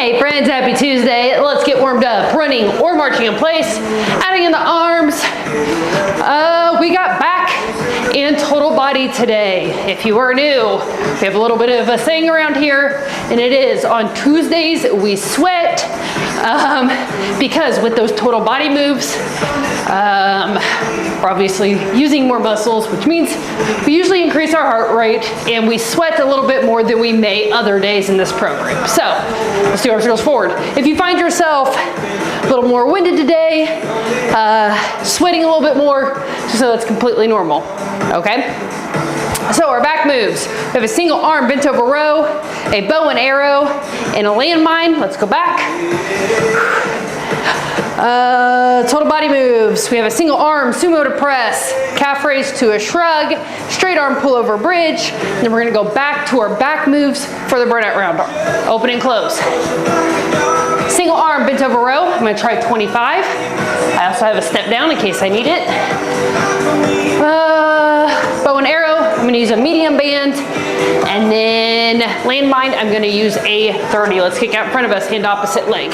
Hey friends, happy Tuesday. Let's get warmed up, running or marching in place, adding in the arms. We got back and total body today. If you are new, we have a little bit of a saying around here, and it is on Tuesdays we sweat, because with those total body moves, we're obviously using more muscles, which means we usually increase our heart rate and we sweat a little bit more than we may other days in this program. So let's do our circles forward. If you find yourself a little more winded today, sweating a little bit more, so that's completely normal, okay? So our back moves. We have a single arm bent over row, a bow and arrow, and a landmine. Let's go back. Total body moves. We have a single arm sumo to press, calf raise to a shrug, straight arm pull over bridge, and then we're gonna go back to our back moves for the burnout round arm. Open and close. Single arm bent over row. I'm gonna try 25. I also have a step down in case I need it. Bow and arrow, I'm gonna use a medium band. And then landmine, I'm gonna use a 30. Let's kick out in front of us, hand opposite leg.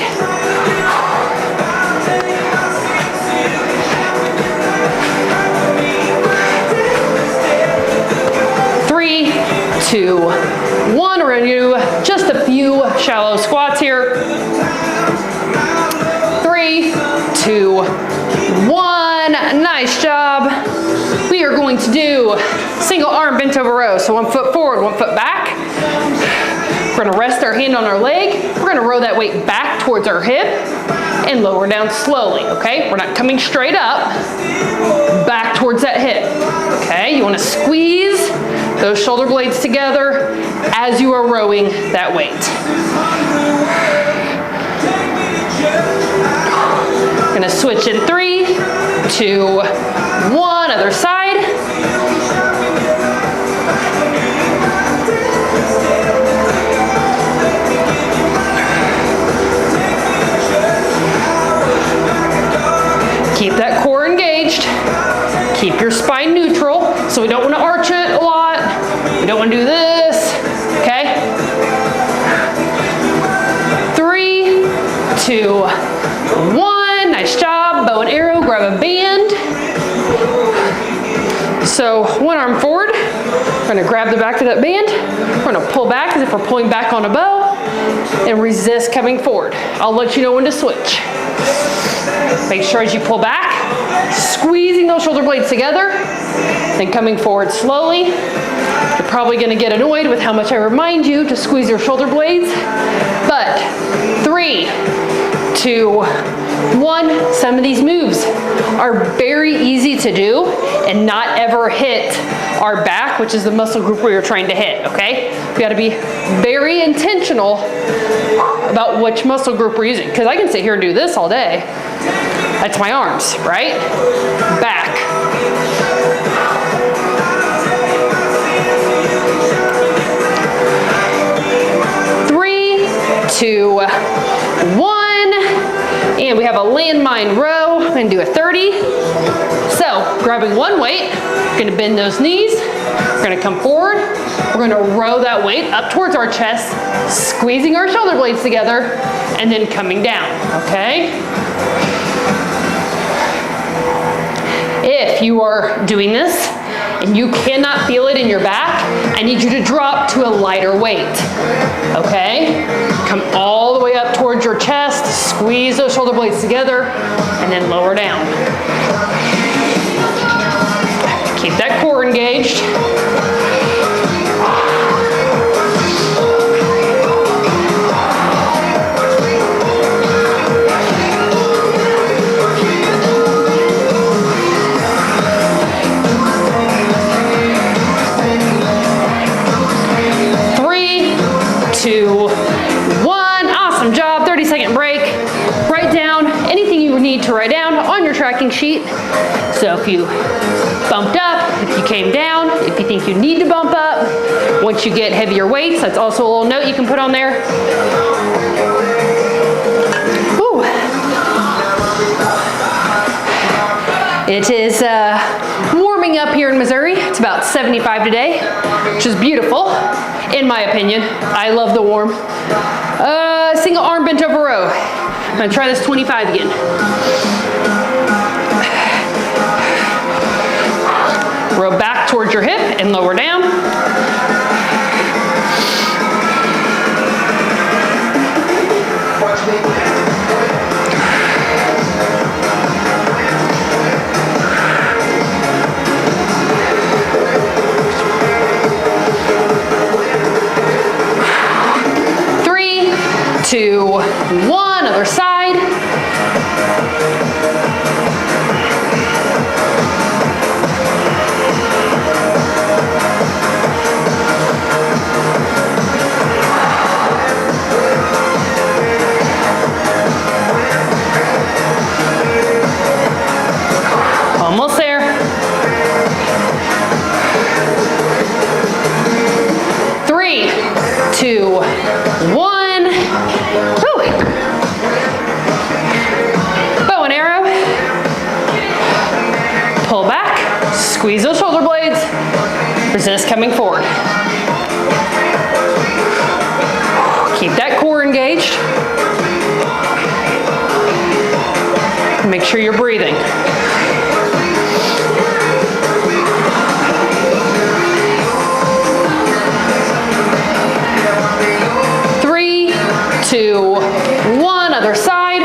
Three, two, one. We're gonna do just a few shallow squats here. 3, 2, 1. Nice job. We are going to do single arm bent over row. So 1 foot forward, 1 foot back. We're gonna rest our hand on our leg. We're gonna row that weight back towards our hip and lower down slowly, okay? We're not coming straight up, back towards that hip, okay? You wanna squeeze those shoulder blades together as you are rowing that weight. Gonna switch in 3, 2, 1, other side. Keep that core engaged. Keep your spine neutral. So we don't want to arch it a lot. We don't want to do this, okay? 3, 2, 1. Nice job. Bow and arrow, grab a band. So one arm forward. We're going to grab the back of that band. We're going to pull back as if we're pulling back on a bow and resist coming forward. I'll let you know when to switch. Make sure as you pull back, squeezing those shoulder blades together, then coming forward slowly. You're probably going to get annoyed with how much I remind you to squeeze your shoulder blades, but 3, 2, 1. Some of these moves are very easy to do and not ever hit our back, which is the muscle group we are trying to hit, okay? We gotta be very intentional about which muscle group we're using, because I can sit here and do this all day. That's my arms, right? Back. Three, 2, 1. And we have a landmine row. I'm gonna do a 30. So, grabbing one weight, we're gonna bend those knees. We're gonna come forward. We're gonna row that weight up towards our chest, squeezing our shoulder blades together, and then coming down, okay? If you are doing this and you cannot feel it in your back, I need you to drop to a lighter weight, okay? Come all the way up towards your chest, squeeze those shoulder blades together, and then lower down. Keep that core engaged. To write down on your tracking sheet. So if you bumped up, if you came down, if you think you need to bump up, once you get heavier weights, that's also a little note you can put on there. Woo. It is warming up here in Missouri. It's about 75 today, which is beautiful, in my opinion. I love the warm. single arm bent over row. I'm gonna try this 25 again. Row back towards your hip and lower down. Three, two, one, other side. Almost there. 3, 2, 1. Whew. Bow and arrow. Pull back, squeeze those shoulder blades, resist coming forward. Keep that core engaged. Make sure you're breathing. Three, two, one, other side.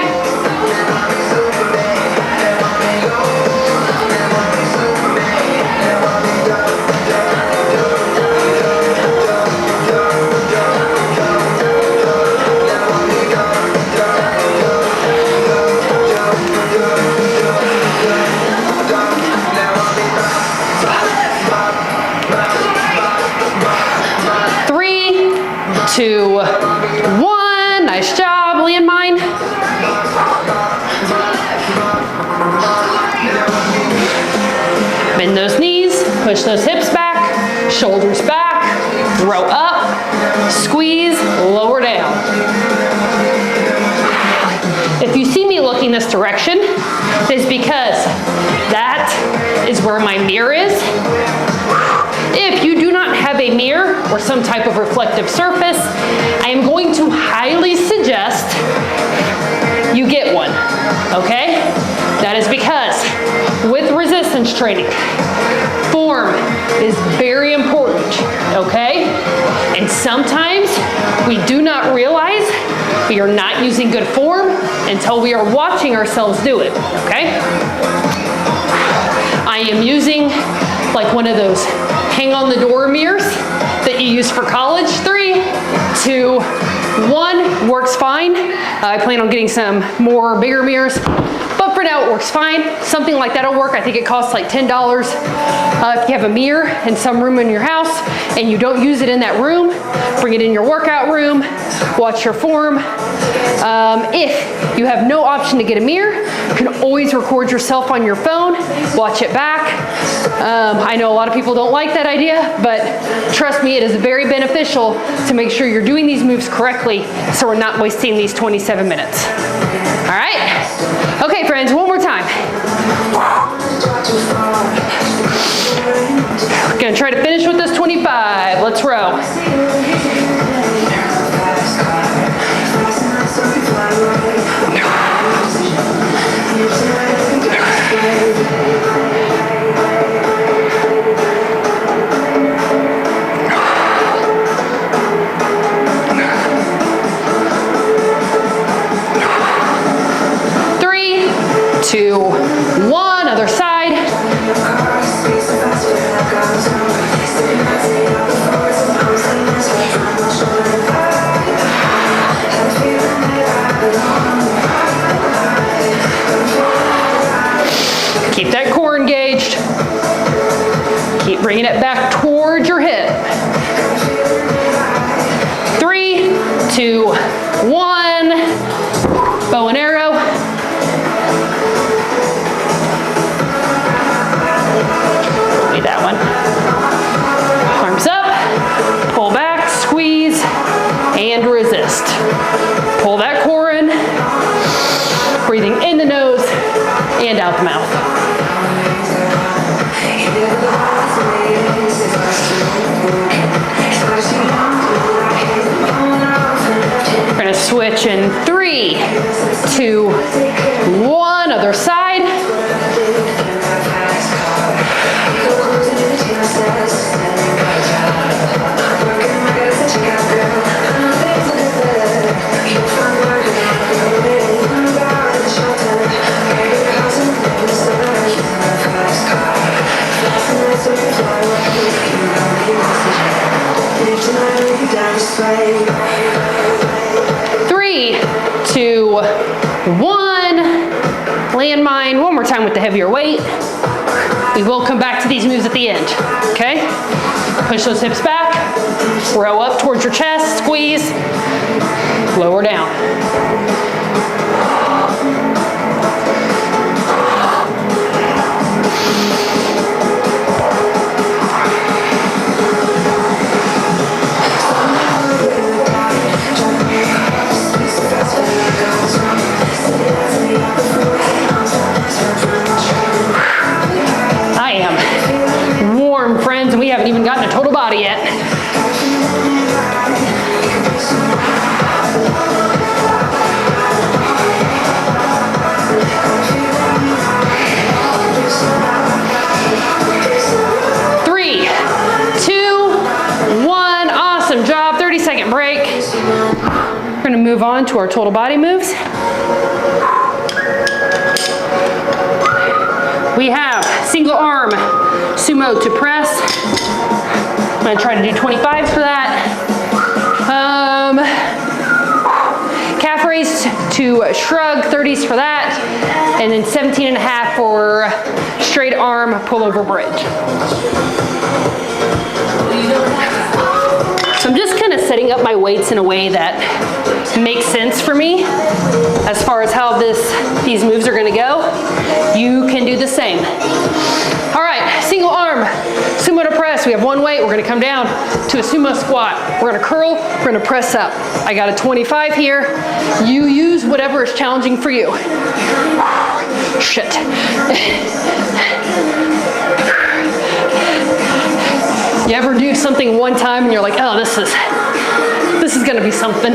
Two, one, nice job, landmine. Bend those knees, push those hips back, shoulders back, row up, squeeze, lower down. If you see me looking this direction, it's because that is where my mirror is. If you do not have a mirror or some type of reflective surface, I am going to highly suggest you get one, okay? That is because with resistance training, form is very important, okay? And sometimes we do not realize we are not using good form until we are watching ourselves do it, okay? I am using like one of those hang on the door mirrors that you use for college. 3, 2, 1, works fine. I plan on getting some more bigger mirrors, but for now it works fine. Something like that'll work. I think it costs like $10. If you have a mirror in some room in your house and you don't use it in that room, bring it in your workout room, watch your form. If you have no option to get a mirror, you can always record yourself on your phone, watch it back. I know a lot of people don't like that idea, but trust me, it is very beneficial to make sure you're doing these moves correctly so we're not wasting these 27 minutes. All right? Okay, friends, one more time. We're gonna try to finish with this 25. Let's row. Three, two, one, other side. Keep that core engaged. Keep bringing it back towards your hip. 3, 2, 1. Bow and arrow. Need that one. Arms up, pull back, squeeze, and resist. Pull that core in, breathing in the nose and out the mouth. We're going to Switch in 3, 2, 1, other side. 3, 2, 1. Landmine. One more time with the heavier weight. We will come back to these moves at the end, okay? Push those hips back, row up towards your chest, squeeze, lower down. I am warm, friends, and we haven't even gotten a total body yet. Three, 2, 1. Awesome job. 30-second break. We're going to move on to our total body moves. We have single arm sumo to press. I'm going to try to do 25s for that. Calf raise to shrug, 30s for that. And then 17.5 for straight arm pullover bridge. So I'm just kind of setting up my weights in a way that makes sense for me as far as how these moves are going to go. You can do the same. All right, single arm sumo to press. We have one weight. We're going to come down to a sumo squat. We're going to curl. We're going to press up. I got a 25 here. You use whatever is challenging for you. Shit. You ever do something one time and you're like, oh, this is going to be something.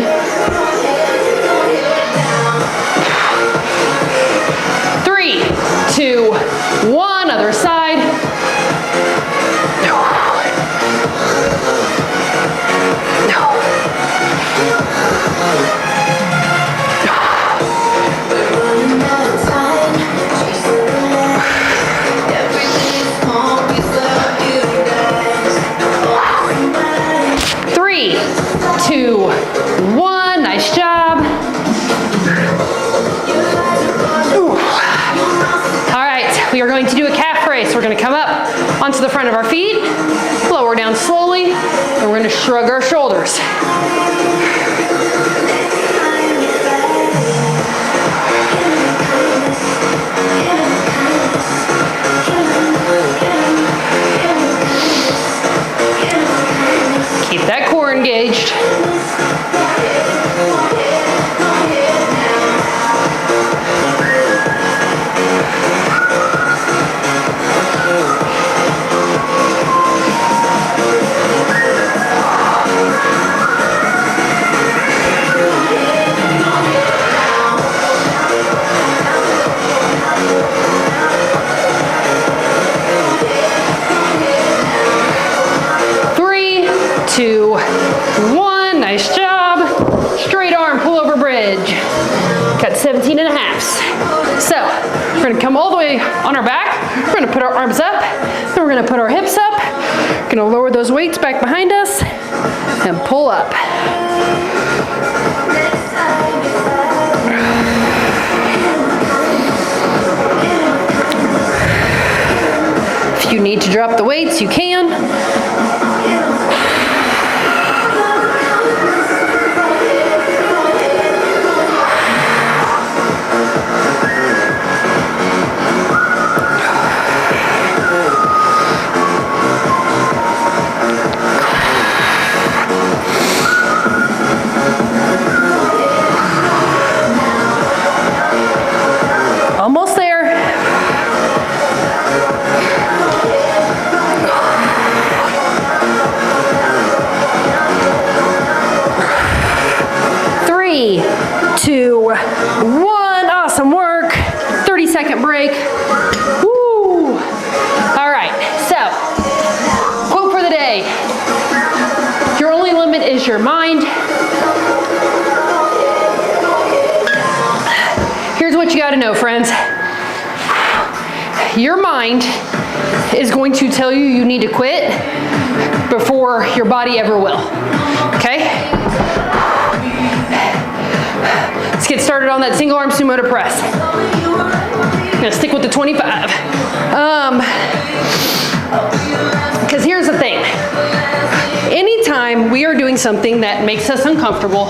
Three, 2, 1, other side. Three, 2, 1, nice job. All right, we are going to do a calf raise. We're going to come up onto the front of our feet, lower down slowly, and we're going to shrug our shoulders. Keep that core engaged. Three, 2, 1, nice job. Straight arm pullover bridge. Got 17.5s. So we're going to come all the way on our back. We're going to put our arms up. Then we're going to put our hips up. We're going to lower those weights back behind us and pull up. If you need to drop the weights, you can. Almost there. 2, 1. Awesome work. 30-second break. Woo. All right, so quote for the day. Your only limit is your mind. Here's what you got to know, friends. Your mind is going to tell you you need to quit before your body ever will. Okay? Let's get started on that single arm sumo to press. I'm gonna stick with the 25. Because here's the thing. Anytime we are doing something that makes us uncomfortable,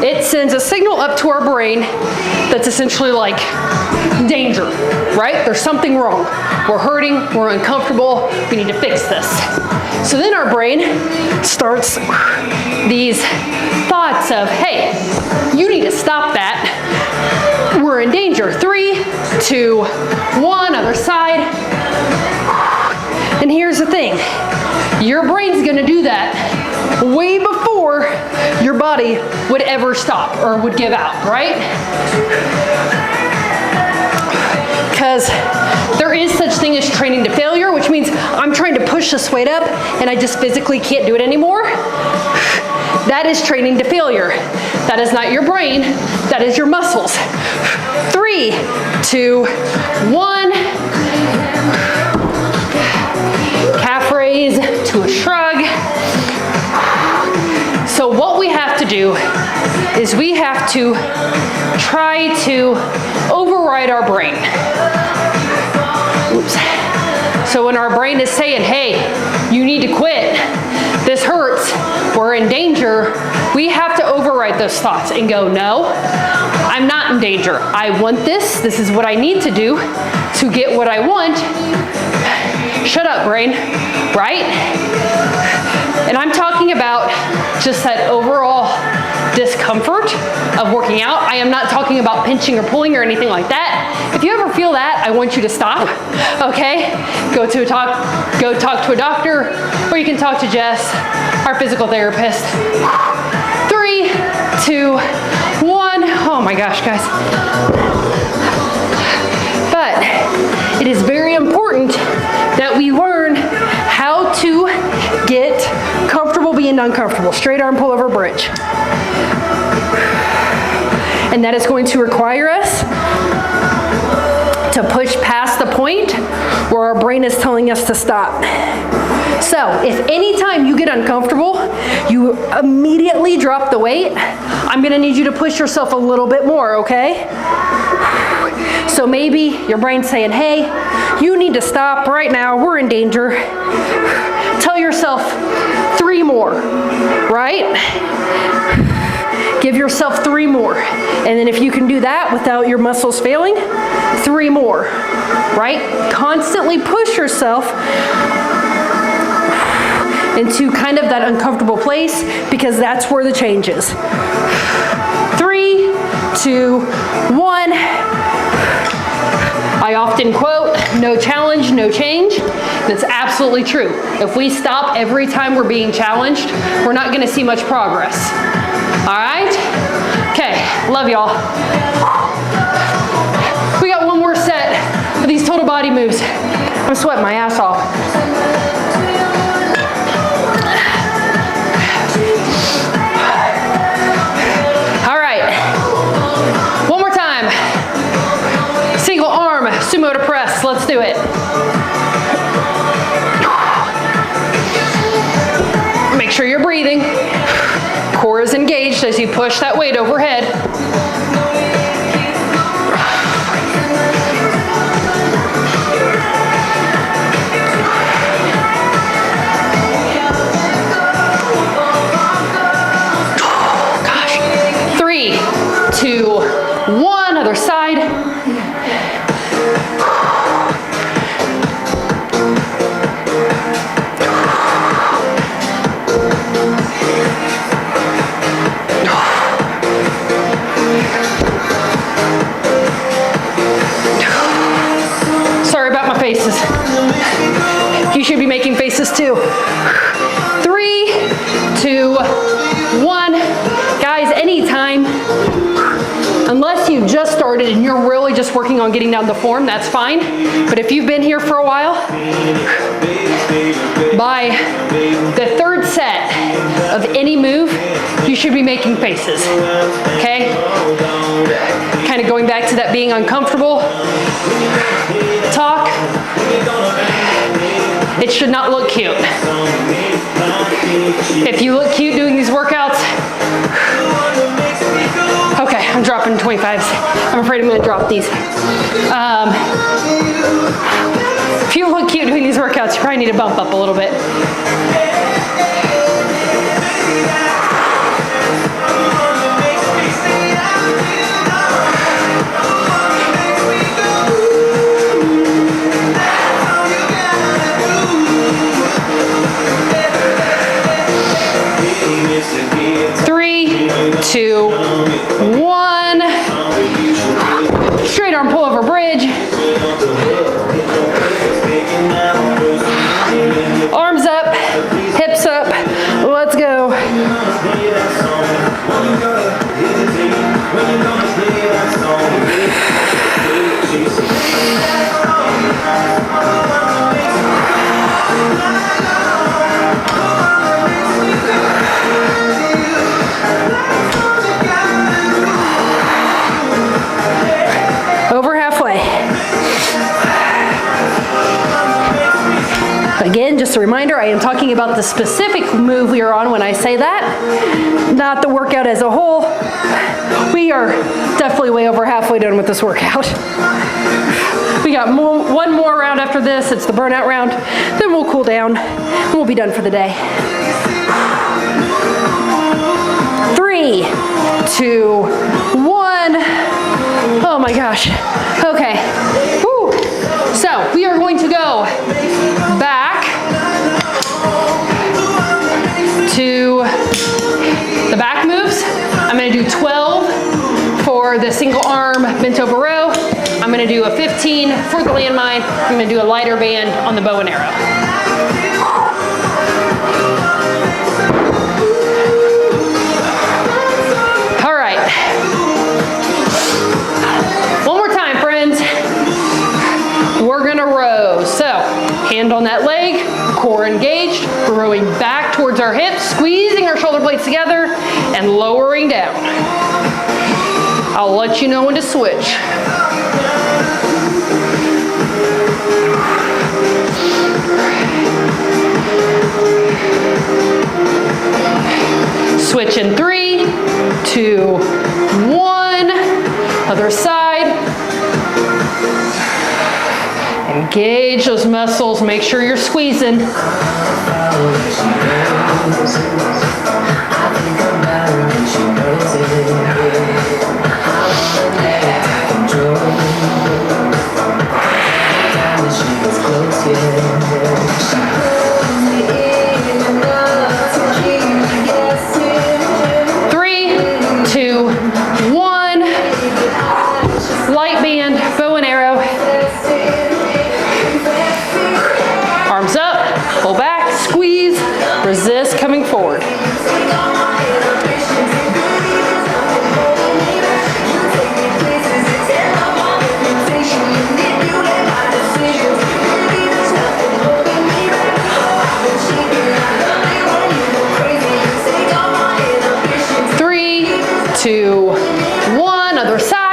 it sends a signal up to our brain that's essentially like danger, right? There's something wrong. We're hurting, we're uncomfortable, we need to fix this. So then our brain starts these thoughts of, hey, you need to stop that. We're in danger. 3, 2, 1, other side. And here's the thing. Your brain's gonna do that way before your body would ever stop or would give out, right? Because there is such thing as training to failure, which means I'm trying to push this weight up and I just physically can't do it anymore. That is training to failure. That is not your brain, that is your muscles. 3, 2, 1. Calf raise to a shrug. So what we have to do is we have to try to override our brain. Oops. So when our brain is saying, hey, you need to quit, this hurts, we're in danger, we have to override those thoughts and go, no, I'm not in danger. I want this. This is what I need to do to get what I want. Shut up, brain, right? And I'm talking about just that overall discomfort of working out. I am not talking about pinching or pulling or anything like that. If you ever feel that, I want you to stop, okay? Go talk to a doctor, or you can talk to Jess, our physical therapist. 3, 2, 1. Oh my gosh, guys. But it is very important that we learn how to get comfortable being uncomfortable. Straight arm pull over bridge. And that is going to require us to push past the point where our brain is telling us to stop. So if anytime you get uncomfortable, you immediately drop the weight, I'm gonna need you to push yourself a little bit more, okay? So maybe your brain's saying, hey, you need to stop right now, we're in danger. Tell yourself 3 more, right? Give yourself 3 more. And then if you can do that without your muscles failing, 3 more, right? Constantly push yourself into kind of that uncomfortable place, because that's where the change is. 3, 2, 1. I often quote, no challenge, no change. That's absolutely true. If we stop every time we're being challenged, we're not gonna see much progress. All right? Okay, love y'all. We got one more set of these total body moves. I'm sweating my ass off. All right, one more time. Single arm, sumo to press, let's do it. Make sure you're breathing. Core is engaged as you push that weight overhead. Gosh. 3, 2, 1, other side. Faces. You should be making faces too. 3, 2, 1. Guys, anytime you've just started and you're really just working on getting down the form, that's fine. But if you've been here for a while, by the third set of any move, you should be making faces, okay? Kind of going back to that being uncomfortable talk. It should not look cute. If you look cute doing these workouts, okay, I'm dropping 25s. I'm afraid I'm gonna drop these. If you look cute doing these workouts, you probably need to bump up a little bit. Three, two, one. Straight arm pull over bridge. Arms up, hips up. Let's go. Over halfway. Again, just a reminder, I am talking about the specific move we are on when I say that, not the workout as a whole. We are definitely way over halfway done with this workout. We got one more round after this. It's the burnout round. Then we'll cool down and we'll be done for the day. 3, 2, 1. Oh my gosh. Okay. Woo. So we are going to go back to the back moves. I'm going to do 12 for the single arm bent over row. I'm going to do a 15 for the landmine. I'm going to do a lighter band on the bow and arrow. We're gonna row. So, hand on that leg, core engaged, rowing back towards our hips, squeezing our shoulder blades together, and lowering down. I'll let you know when to switch. Switch in 3, 2, 1. Other side. Engage those muscles, make sure you're squeezing. Three, two, one. Light band, bow and arrow. Arms up, pull back, squeeze, resist coming forward. Three, two, one, other side.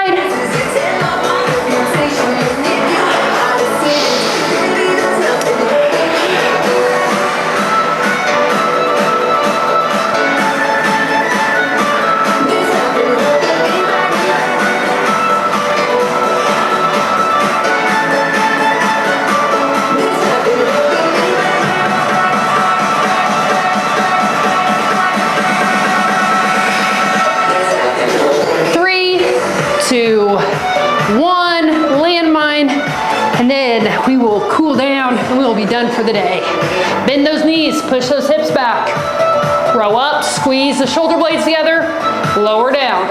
Two, one, landmine, and then we will cool down and we will be done for the day. Bend those knees, push those hips back. Row up, squeeze the shoulder blades together, lower down.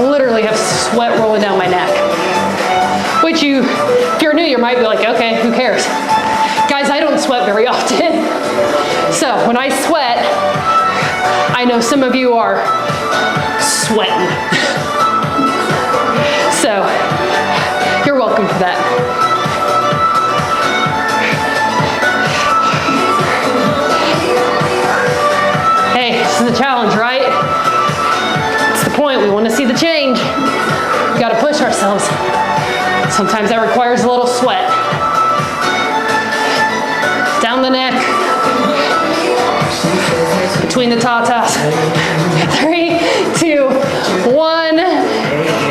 Literally have sweat rolling down my neck. Which if you're new, you might be like, okay, who cares? Guys, I don't sweat very often. So when I sweat, know some of you are sweating. So, you're welcome for that. Hey, this is a challenge, right? It's the point. We want to see the change. We got to push ourselves. Sometimes that requires a little sweat. Down the neck. Between the tatas. 3, 2, 1.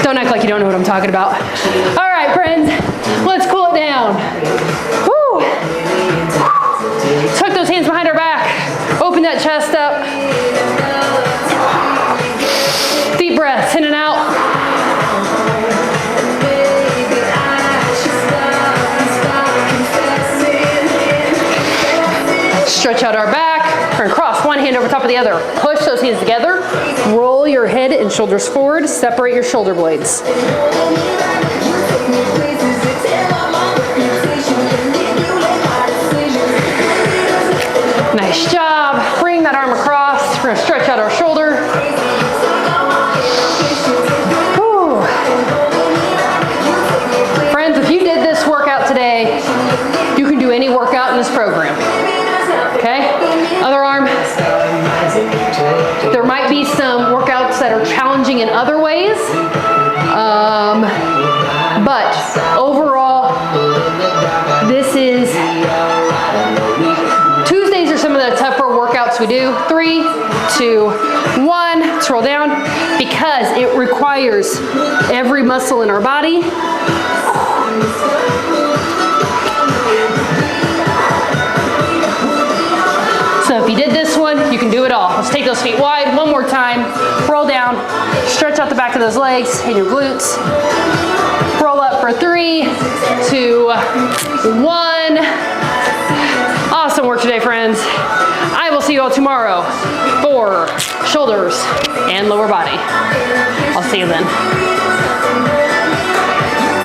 Don't act like you don't know what I'm talking about. All right, friends, let's cool it down. Woo. Tuck those hands behind our back. Open that chest up. Deep breaths in and out. Stretch out our back. We're gonna cross one hand over top of the other. Push those hands together. Roll your head and shoulders forward. Separate your shoulder blades. Nice job. Bring that arm across. We're gonna stretch out our shoulder. Whew. Friends, if you did this workout today, you can do any workout in this program. Okay? Other arm. There might be some workouts that are challenging in other ways. But overall, this is, Tuesdays are some of the tougher workouts we do. 3, 2, 1, let's roll down, because it requires every muscle in our body. So if you did this one, you can do it all. Let's take those feet wide one more time. Roll down, stretch out the back of those legs and your glutes. Roll up for 3, 2, 1. Awesome work today, friends. I will see you all tomorrow for shoulders and lower body. I'll see you then.